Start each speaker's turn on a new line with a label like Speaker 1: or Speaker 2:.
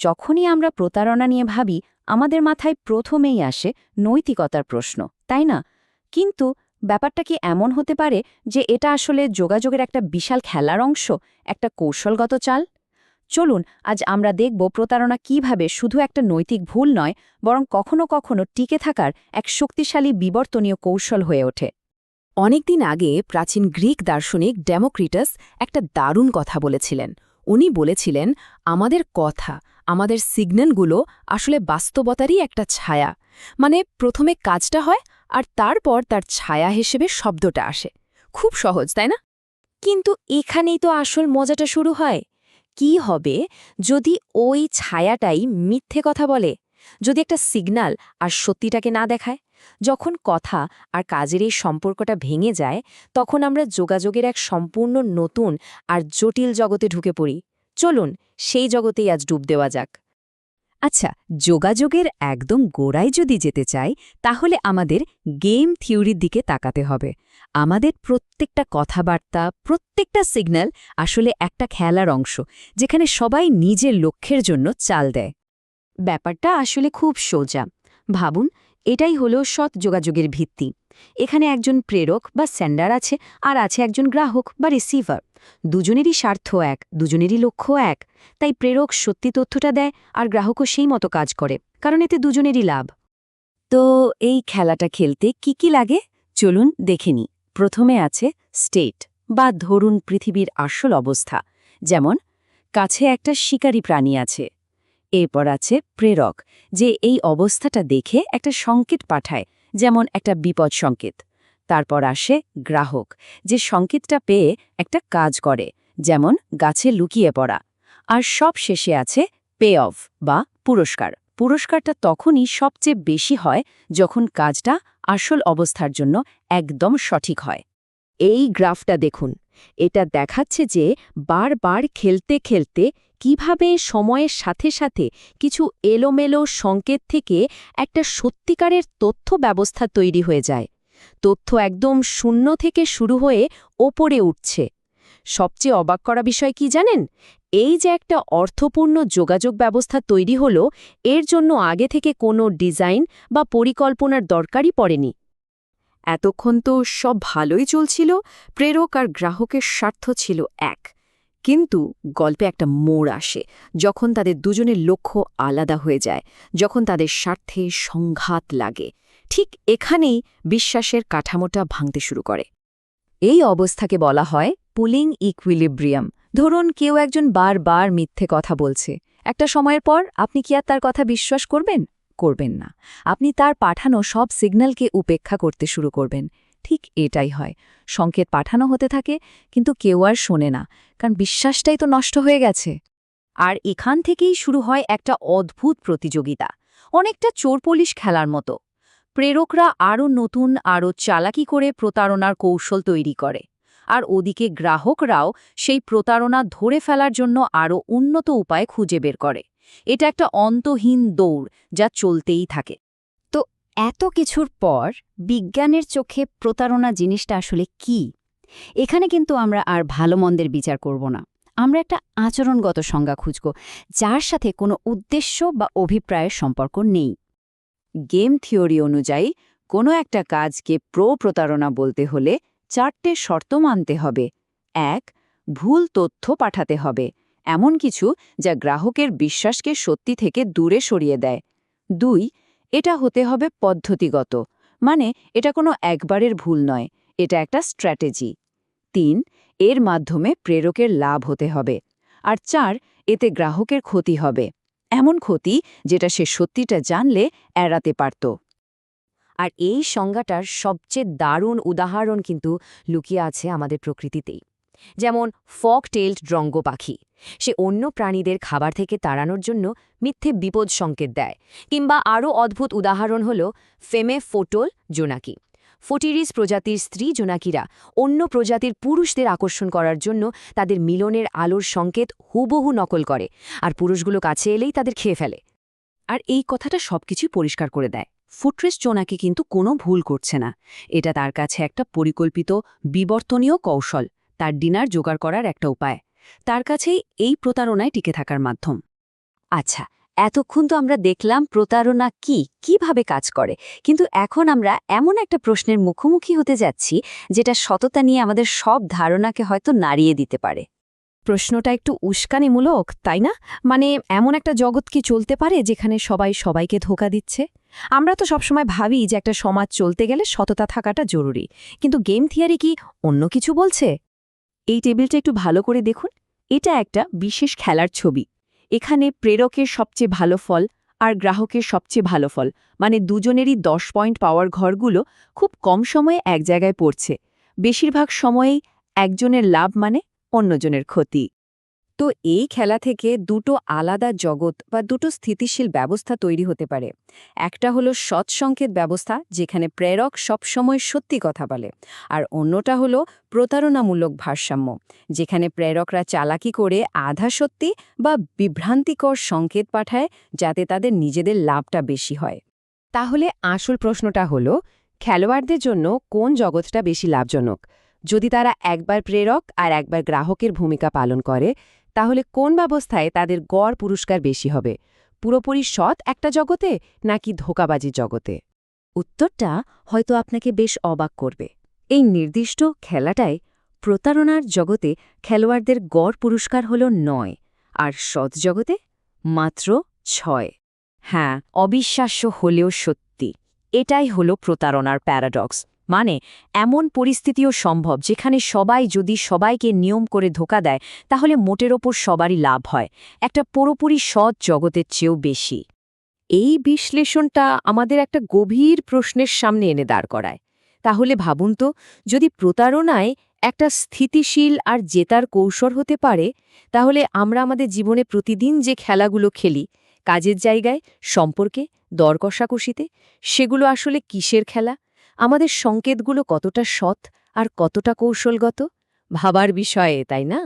Speaker 1: যখনই আমরা প্রতারণা নিয়ে ভাবি আমাদের মাথায় প্রথমেই আসে নৈতিকতার প্রশ্ন, তাই না? কিন্তু ব্যাপারটা কি এমন হতে পারে যে এটা আসলে যোগাযোগের একটা বিশাল খেলার অংশ, একটা কৌশলগত চাল? চলুন আজ আমরা দেখব প্রতারণা কিভাবে শুধু একটা নৈতিক ভুল নয়, বরং কখনো কখনো টিকে থাকার এক শক্তিশালী বিবর্তনীয় কৌশল হয়ে ওঠে।
Speaker 2: অনেকদিন আগে প্রাচীন গ্রিক দার্শনিক ডেমোক্রিটাস একটা দারুণ কথা বলেছিলেন। উনি বলেছিলেন, আমাদের কথা, আমাদের সিগন্যালগুলো আসলে বাস্তবতারই একটা ছায়া। মানে প্রথমে কাজটা হয় আর তারপর তার ছায়া হিসেবে শব্দটা আসে। খুব সহজ, তাই না?
Speaker 1: কিন্তু এখানেই তো আসল মজাটা শুরু হয়। কি হবে যদি ওই ছায়াটাই মিথ্যে কথা বলে, যদি একটা সিগন্যাল আর সত্যিটাকে না দেখায়? যখন কথা আর কাজের এই সম্পর্কটা ভেঙে যায়, তখন আমরা যোগাযোগের এক সম্পূর্ণ নতুন আর জটিল জগতে ঢুকে পড়ি। চলুন সেই জগতেই আজ ডুব দেওয়া যাক।
Speaker 2: আচ্ছা, যোগাযোগের একদম গোড়ায় যদি যেতে চাই, তাহলে আমাদের গেম থিওরির দিকে তাকাতে হবে। আমাদের প্রত্যেকটা কথাবার্তা, প্রত্যেকটা সিগন্যাল আসলে একটা খেলার অংশ, যেখানে সবাই নিজের লক্ষ্যের জন্য চাল দেয়।
Speaker 1: ব্যাপারটা আসলে খুব সোজা। ভাবুন, এটাই হলো সৎ যোগাযোগের ভিত্তি। এখানে একজন প্রেরক বা সেন্ডার আছে, আর আছে একজন গ্রাহক বা রিসিভার। দুজনেরই স্বার্থ এক, দুজনেরই লক্ষ্য এক। তাই প্রেরক সত্যি তথ্যটা দেয় আর গ্রাহকও সেই মতো কাজ করে, কারণ এতে দুজনেরই লাভ। তো এই খেলাটা খেলতে কি কি লাগে চলুন দেখে নিই। প্রথমে আছে স্টেট, বা ধরুন পৃথিবীর আসল অবস্থা, যেমন কাছে একটা শিকারী প্রাণী আছে। এরপর আছে প্রেরক, যে এই অবস্থাটা দেখে একটা সংকেত পাঠায়, যেমন একটা বিপদ সংকেত। তারপর আসে গ্রাহক, যে সংকেতটা পেয়ে একটা কাজ করে, যেমন গাছে লুকিয়ে পড়া। আর সব শেষে আছে পে অফ, বা পুরস্কার। পুরস্কারটা তখনই সবচেয়ে বেশি হয় যখন কাজটা আসল অবস্থার জন্য একদম সঠিক হয়। এই গ্রাফটা দেখুন, এটা দেখাচ্ছে যে বারবার খেলতে খেলতে কিভাবে সময়ের সাথে সাথে কিছু এলোমেলো সংকেত থেকে একটা সত্যিকারের তথ্য ব্যবস্থা তৈরি হয়ে যায়। তথ্য একদম শূন্য থেকে শুরু হয়ে ওপরে উঠছে। সবচেয়ে অবাক করা বিষয় কি জানেন? এই যে একটা অর্থপূর্ণ যোগাযোগ ব্যবস্থা তৈরি হলো, এর জন্য আগে থেকে কোনো ডিজাইন বা পরিকল্পনার দরকারই পড়েনি। এতক্ষণ তো সব ভালোই চলছিল, প্রেরক আর গ্রাহকের স্বার্থ ছিল এক। কিন্তু গল্পে একটা মোড় আসে, যখন তাদের দুজনের লক্ষ্য আলাদা হয়ে যায়, যখন তাদের স্বার্থে সংঘাত লাগে। ঠিক এখানেই বিশ্বাসের কাঠামোটা ভাঙতে শুরু করে। এই অবস্থাকে বলা হয় পুলিং ইকুইলিব্রিয়াম। ধরুন কেউ একজন বারবার মিথ্যে কথা বলছে। একটা সময়ের পর আপনি কি আর তার কথা বিশ্বাস করবেন? করবেন না। আপনি তার পাঠানো সব সিগন্যালকে উপেক্ষা করতে শুরু করবেন। ঠিক এটাই হয়। সংকেত পাঠানো হতে থাকে, কিন্তু কেউ আর শোনে না, কারণ বিশ্বাসটাই তো নষ্ট হয়ে গেছে। আর এখান থেকেই শুরু হয় একটা অদ্ভুত প্রতিযোগিতা, অনেকটা চোর পুলিশ খেলার মতো। প্রেরকরা আরও নতুন, আরও চালাকি করে প্রতারণার কৌশল তৈরি করে, আর ওদিকে গ্রাহকরাও সেই প্রতারণা ধরে ফেলার জন্য আরও উন্নত উপায় খুঁজে বের করে। এটা একটা অন্তহীন দৌড়, যা চলতেই থাকে। তো এত কিছুর পর বিজ্ঞানের চোখে প্রতারণা জিনিসটা আসলে কি? এখানে কিন্তু আমরা আর ভালো মন্দের বিচার করব না। আমরা একটা আচরণগত সংজ্ঞা খুঁজব, যার সাথে কোনো উদ্দেশ্য বা অভিপ্রায়ের সম্পর্ক নেই। গেম থিওরি অনুযায়ী কোনো একটা কাজকে প্রতারণা বলতে হলে 4টে শর্ত মানতে হবে। 1. ভুল তথ্য পাঠাতে হবে, এমন কিছু যা গ্রাহকের বিশ্বাসকে সত্যি থেকে দূরে সরিয়ে দেয়। 2. এটা হতে হবে পদ্ধতিগত, মানে এটা কোনো একবারের ভুল নয়, এটা একটা স্ট্র্যাটেজি। 3. এর মাধ্যমে প্রেরকের লাভ হতে হবে। আর 4. এতে গ্রাহকের ক্ষতি হবে, এমন ক্ষতি যেটা সে সত্যিটা জানলে এড়াতে পারত। আর এই সংজ্ঞাটার সবচেয়ে দারুণ উদাহরণ কিন্তু লুকিয়ে আছে আমাদের প্রকৃতিতেই। যেমন ফক টেইলড ড্রঙ্গ পাখি, সে অন্য প্রাণীদের খাবার থেকে তাড়ানোর জন্য মিথ্যে বিপদ সংকেত দেয়। কিংবা আরও অদ্ভুত উদাহরণ হল ফেমে ফোটল জোনাকি। ফটিরিস প্রজাতির স্ত্রী জোনাকিরা অন্য প্রজাতির পুরুষদের আকর্ষণ করার জন্য তাদের মিলনের আলোর সংকেত হুবহু নকল করে, আর পুরুষগুলো কাছে এলেই তাদের খেয়ে ফেলে। আর এই কথাটা সবকিছুই পরিষ্কার করে দেয়। ফুটরেস জোনাকি কিন্তু কোনো ভুল করছে না। এটা তার কাছে একটা পরিকল্পিত বিবর্তনীয় কৌশল, তার ডিনার জোগাড় করার একটা উপায়। তার কাছেই এই প্রতারণায় টিকে থাকার মাধ্যম। আচ্ছা, এতক্ষণ তো আমরা দেখলাম প্রতারণা কি, কিভাবে কাজ করে, কিন্তু এখন আমরা এমন একটা প্রশ্নের মুখোমুখি হতে যাচ্ছি যেটা সততা নিয়ে আমাদের সব ধারণাকে হয়তো নাড়িয়ে দিতে পারে।
Speaker 2: প্রশ্নটা একটু উস্কানিমূলক, তাই না? মানে এমন একটা জগৎ কি চলতে পারে যেখানে সবাই সবাইকে ধোঁকা দিচ্ছে? আমরা তো সবসময় ভাবি যে একটা সমাজ চলতে গেলে সততা থাকাটা জরুরি, কিন্তু গেম থিওরি কি অন্য কিছু বলছে?
Speaker 1: এই টেবিলটা একটু ভালো করে দেখুন। এটা একটা বিশেষ খেলার ছবি। এখানে প্রেরকের সবচেয়ে ভালো ফল আর গ্রাহকের সবচেয়ে ভালো ফল, মানে দুজনেরই 10 পয়েন্ট পাওয়ার ঘরগুলো খুব কম সময়ে এক জায়গায় পড়ছে। বেশিরভাগ সময়েই একজনের লাভ মানে অন্যজনের ক্ষতি। তো এই খেলা থেকে দুটো আলাদা জগৎ বা দুটো স্থিতিশীল ব্যবস্থা তৈরি হতে পারে। একটা হলো সৎসংকেত ব্যবস্থা, যেখানে প্রেরক সবসময় সত্যি কথা বলে, আর অন্যটা হলো প্রতারণামূলক ভারসাম্য, যেখানে প্রেরকরা চালাকি করে আধা সত্যি বা বিভ্রান্তিকর সংকেত পাঠায় যাতে তাদের নিজেদের লাভটা বেশি হয়।
Speaker 2: তাহলে আসল প্রশ্নটা হলো, খেলোয়াড়দের জন্য কোন জগৎটা বেশি লাভজনক? যদি তারা একবার প্রেরক আর একবার গ্রাহকের ভূমিকা পালন করে, তাহলে কোন ব্যবস্থায় তাদের গড় পুরস্কার বেশি হবে? পুরোপুরি সৎ একটা জগতে নাকি ধোঁকাবাজির জগতে?
Speaker 1: উত্তরটা হয়তো আপনাকে বেশ অবাক করবে। এই নির্দিষ্ট খেলাটায় প্রতারণার জগতে খেলোয়াড়দের গড় পুরস্কার হল ৯, আর সৎ জগতে মাত্র ৬। হ্যাঁ, অবিশ্বাস্য হলেও সত্যি। এটাই হলো প্রতারণার প্যারাডক্স। মানে এমন পরিস্থিতিও সম্ভব যেখানে সবাই যদি সবাইকে নিয়ম করে ধোঁকা দেয়, তাহলে মোটের ওপর সবারই লাভ হয়, একটা পুরোপুরি সৎ জগতের চেয়েও বেশি।
Speaker 2: এই বিশ্লেষণটা আমাদের একটা গভীর প্রশ্নের সামনে এনে দাঁড় করায়। তাহলে ভাবুন তো, যদি প্রতারণায় একটা স্থিতিশীল আর জেতার কৌশল হতে পারে, তাহলে আমরা আমাদের জীবনে প্রতিদিন যে খেলাগুলো খেলি, কাজের জায়গায়, সম্পর্কে, দর কষাকষিতে, সেগুলো আসলে কিসের খেলা? আমাদের সংকেতগুলো কতটা সৎ আর কতটা কৌশলগত? ভাবার বিষয়ে, তাই না?